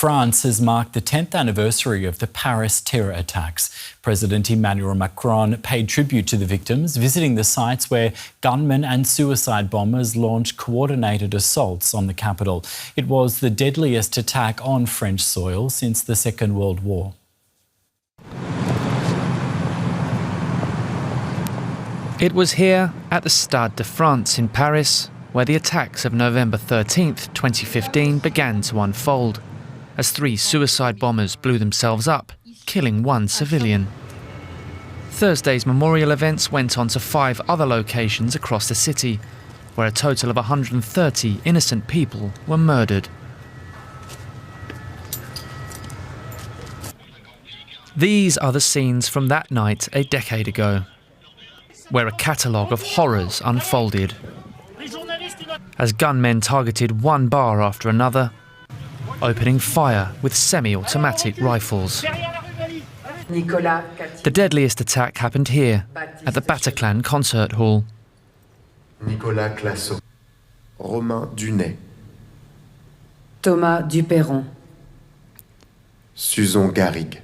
France has marked the 10th anniversary of the Paris terror attacks. President Emmanuel Macron paid tribute to the victims, visiting the sites where gunmen and suicide bombers launched coordinated assaults on the capital. It was the deadliest attack on French soil since the Second World War. It was here at the Stade de France in Paris where the attacks of November 13th, 2015 began to unfold, as 3 suicide bombers blew themselves up, killing 1 civilian. Thursday's memorial events went on to 5 other locations across the city, where a total of 130 innocent people were murdered. These are the scenes from that night a decade ago, where a catalogue of horrors unfolded, as gunmen targeted one bar after another, opening fire with semi-automatic rifles. The deadliest attack happened here, at the Bataclan concert hall. Nicolas Classo, Romain Dunet, Thomas Duperron, Suzon Garrigue.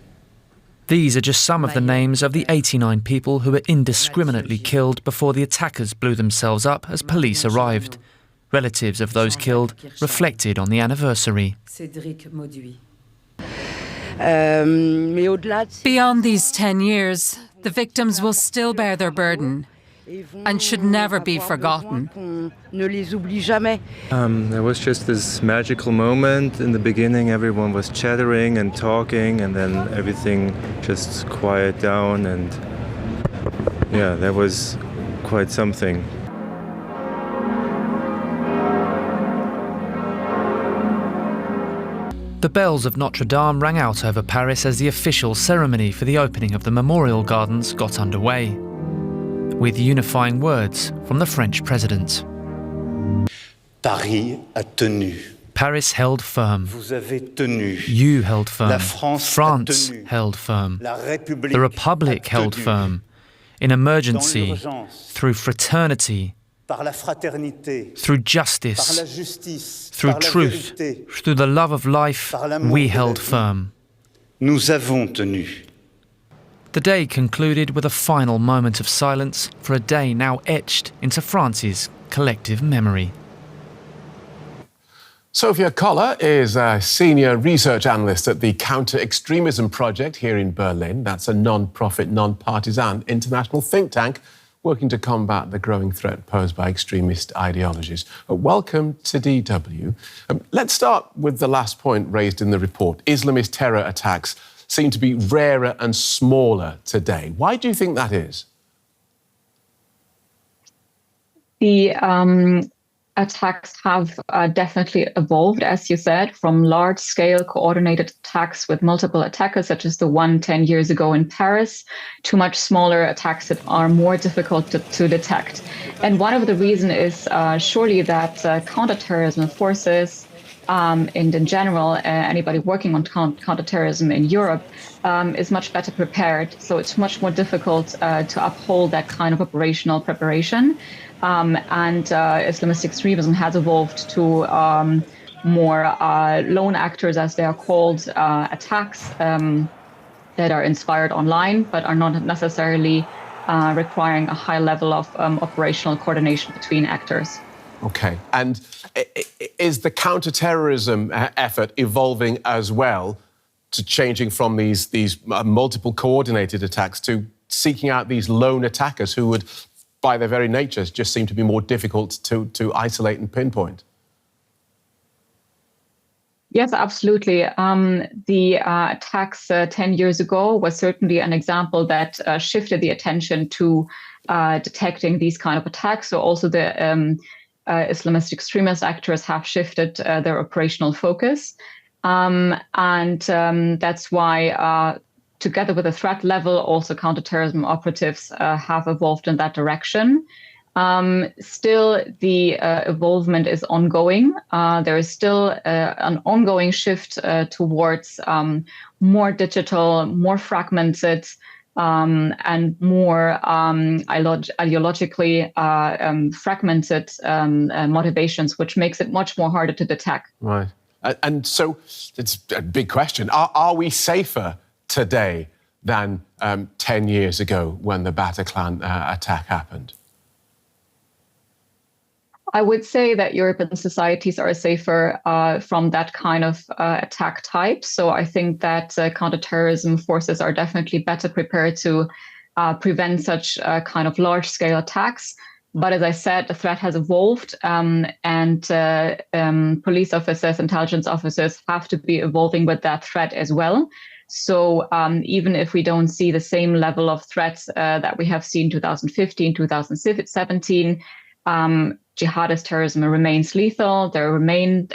These are just some of the names of the 89 people who were indiscriminately killed before the attackers blew themselves up as police arrived. Relatives of those killed reflected on the anniversary. Beyond these 10 years, the victims will still bear their burden and should never be forgotten. There was just this magical moment in the beginning. Everyone was chattering and talking, and then everything just quieted down, and yeah, that was quite something. The bells of Notre Dame rang out over Paris as the official ceremony for the opening of the memorial gardens got underway, with unifying words from the French president. Paris a tenu. Paris held firm. Vous avez tenu. You held firm. La France France held firm. The Republic held firm. In emergency, through fraternity, through justice, through truth, through the love of life, we held firm. Nous avons tenu. The day concluded with a final moment of silence for a day now etched into France's collective memory. Sofia Koller is a senior research analyst at the Counter Extremism Project here in Berlin. That's a non-profit, non-partisan international think tank working to combat the growing threat posed by extremist ideologies. Welcome to DW. Let's start with the last point raised in the report. Islamist terror attacks seem to be rarer and smaller today. Why do you think that is? The attacks have definitely evolved, as you said, from large-scale coordinated attacks with multiple attackers, such as the one 10 years ago in Paris, to much smaller attacks that are more difficult to detect. And one of the reasons is surely that counterterrorism forces and in general, anybody working on counterterrorism in Europe is much better prepared. So it's much more difficult to uphold that kind of operational preparation. And Islamist extremism has evolved to more lone actors, as they are called, attacks that are inspired online, but are not necessarily requiring a high level of operational coordination between actors. Okay. And is the counter-terrorism effort evolving as well to changing from these multiple coordinated attacks to seeking out these lone attackers who would, by their very nature, just seem to be more difficult to isolate and pinpoint? Yes, absolutely. The attacks 10 years ago was certainly an example that shifted the attention to detecting these kind of attacks. So also the Islamist extremist actors have shifted their operational focus. And that's why, together with the threat level, also counterterrorism operatives have evolved in that direction. Still, the evolvement is ongoing. There is still an ongoing shift towards more digital, more fragmented, and more ideologically fragmented motivations, which makes it much more harder to detect. Right. And so it's a big question. Are we safer today than 10 years ago when the Bataclan attack happened? I would say that European societies are safer from that kind of attack type. So I think that counterterrorism forces are definitely better prepared to prevent such kind of large-scale attacks. But as I said, the threat has evolved, and police officers, intelligence officers have to be evolving with that threat as well. So even if we don't see the same level of threats that we have seen 2015, 2017, jihadist terrorism remains lethal. There remain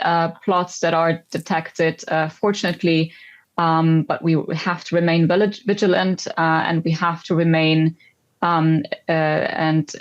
plots that are detected, fortunately, but we have to remain vigilant, and we have to remain vigilant,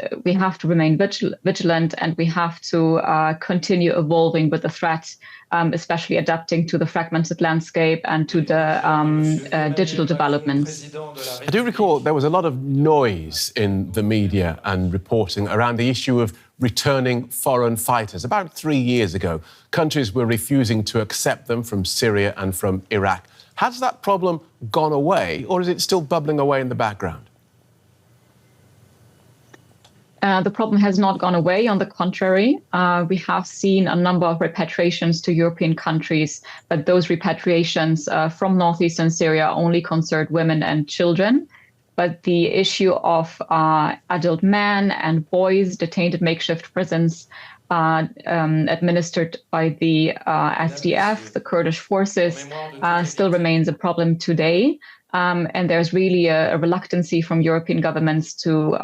and we have to continue evolving with the threat, especially adapting to the fragmented landscape and to the digital developments. I do recall there was a lot of noise in the media and reporting around the issue of returning foreign fighters. About 3 years ago, countries were refusing to accept them from Syria and from Iraq. Has that problem gone away, or is it still bubbling away in the background? The problem has not gone away. On the contrary, we have seen a number of repatriations to European countries, but those repatriations from northeastern Syria only concerned women and children. But the issue of adult men and boys detained at makeshift prisons administered by the SDF, the Kurdish forces, still remains a problem today. And there's really a reluctancy from European governments to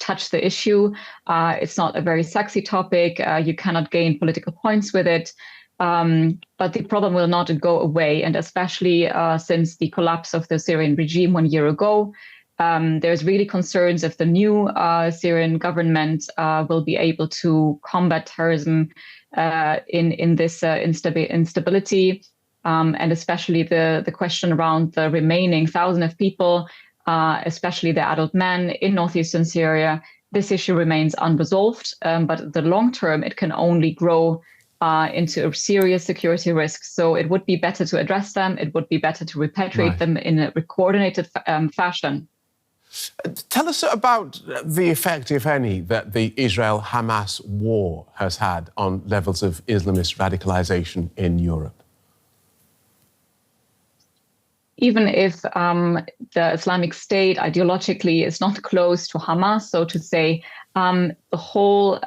touch the issue. It's not a very sexy topic. You cannot gain political points with it. But the problem will not go away. And especially since the collapse of the Syrian regime 1 year ago, there's really concerns if the new Syrian government will be able to combat terrorism in this instability. And especially the question around the remaining thousands of people, especially the adult men in northeastern Syria. This issue remains unresolved, but in the long term, it can only grow into a serious security risk. So it would be better to address them. It would be better to repatriate them in a coordinated fashion. Tell us about the effect, if any, that the Israel-Hamas war has had on levels of Islamist radicalization in Europe. Even if the Islamic State ideologically is not close to Hamas, so to say, the whole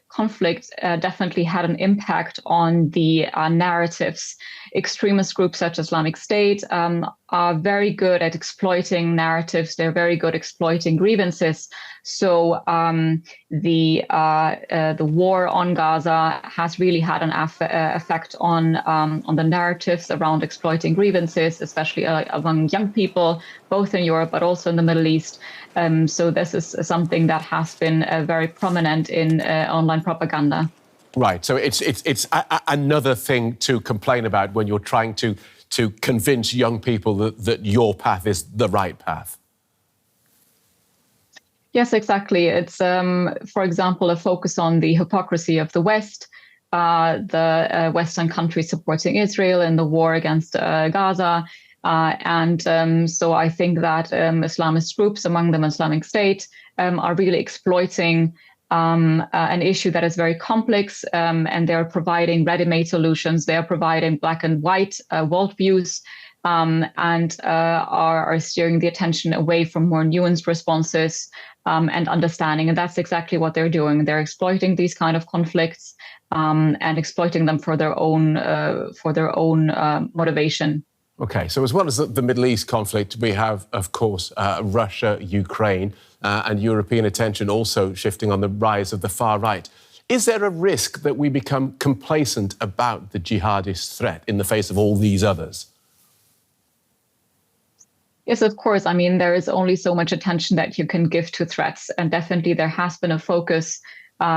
conflict definitely had an impact on the narratives. Extremist groups such as Islamic State are very good at exploiting narratives. They're very good at exploiting grievances. So the war on Gaza has really had an effect on the narratives around exploiting grievances, especially among young people, both in Europe but also in the Middle East. So this is something that has been very prominent in online propaganda. Right. So it's another thing to complain about when you're trying to convince young people that your path is the right path. Yes, exactly. It's, for example, a focus on the hypocrisy of the West, the Western countries supporting Israel in the war against Gaza. So I think that Islamist groups, among them Islamic State, are really exploiting an issue that is very complex, and they're providing ready-made solutions. They are providing black and white worldviews, and are steering the attention away from more nuanced responses and understanding. And that's exactly what they're doing. They're exploiting these kind of conflicts and exploiting them for their own motivation. OK, so as well as the Middle East conflict, we have, of course, Russia, Ukraine, and European attention also shifting on the rise of the far right. Is there a risk that we become complacent about the jihadist threat in the face of all these others? Yes, of course. I mean, there is only so much attention that you can give to threats. And definitely there has been a focus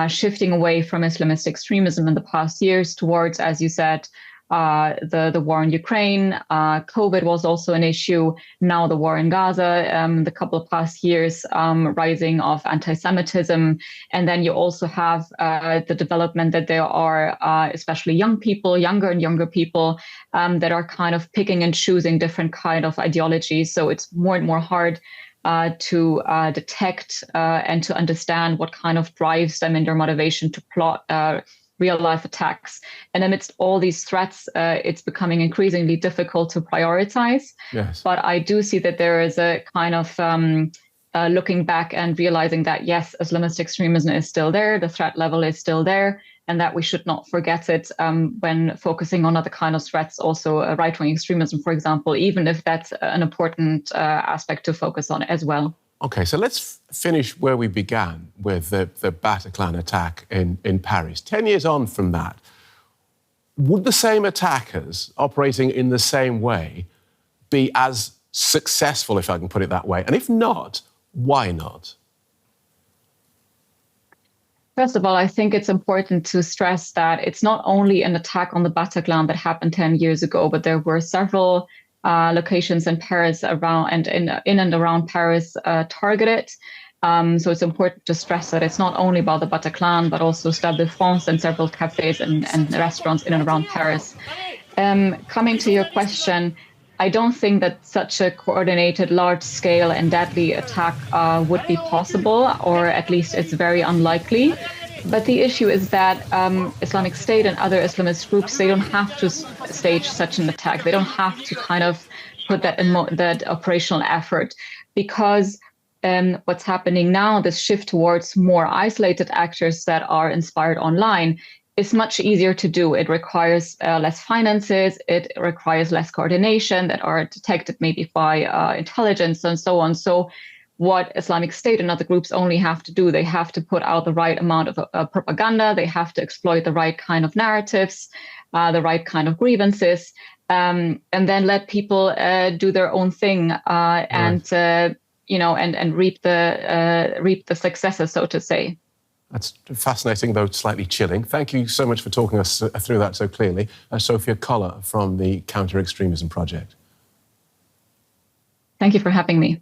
shifting away from Islamist extremism in the past years towards, as you said, the war in Ukraine. COVID was also an issue. Now the war in Gaza, the couple of past years, rising of anti-Semitism. And then you also have the development that there are especially young people, younger and younger people, that are kind of picking and choosing different kind of ideologies. So it's more and more hard to detect and to understand what kind of drives them in their motivation to plot real-life attacks. And amidst all these threats, it's becoming increasingly difficult to prioritize. Yes. But I do see that there is a kind of looking back and realizing that, yes, Islamist extremism is still there, the threat level is still there, and that we should not forget it when focusing on other kind of threats, also right-wing extremism, for example, even if that's an important aspect to focus on as well. OK, so let's finish where we began with the Bataclan attack in Paris. 10 years on from that, would the same attackers operating in the same way be as successful, if I can put it that way? And if not, why not? First of all, I think it's important to stress that it's not only an attack on the Bataclan that happened 10 years ago, but there were several locations in Paris around and in and around Paris targeted. So it's important to stress that it's not only about the Bataclan, but also Stade de France and several cafes and restaurants in and around Paris. Coming to your question, I don't think that such a coordinated, large-scale and deadly attack would be possible, or at least it's very unlikely. But the issue is that Islamic State and other Islamist groups, they don't have to stage such an attack. They don't have to kind of put that operational effort, because what's happening now, this shift towards more isolated actors that are inspired online, is much easier to do. It requires less finances, it requires less coordination that are detected maybe by intelligence and so on. So what Islamic State and other groups only have to do, they have to put out the right amount of propaganda, they have to exploit the right kind of narratives, the right kind of grievances, and then let people do their own thing and reap the successes, so to say. That's fascinating, though slightly chilling. Thank you so much for talking us through that so clearly. Sofia Koller from the Counter Extremism Project. Thank you for having me.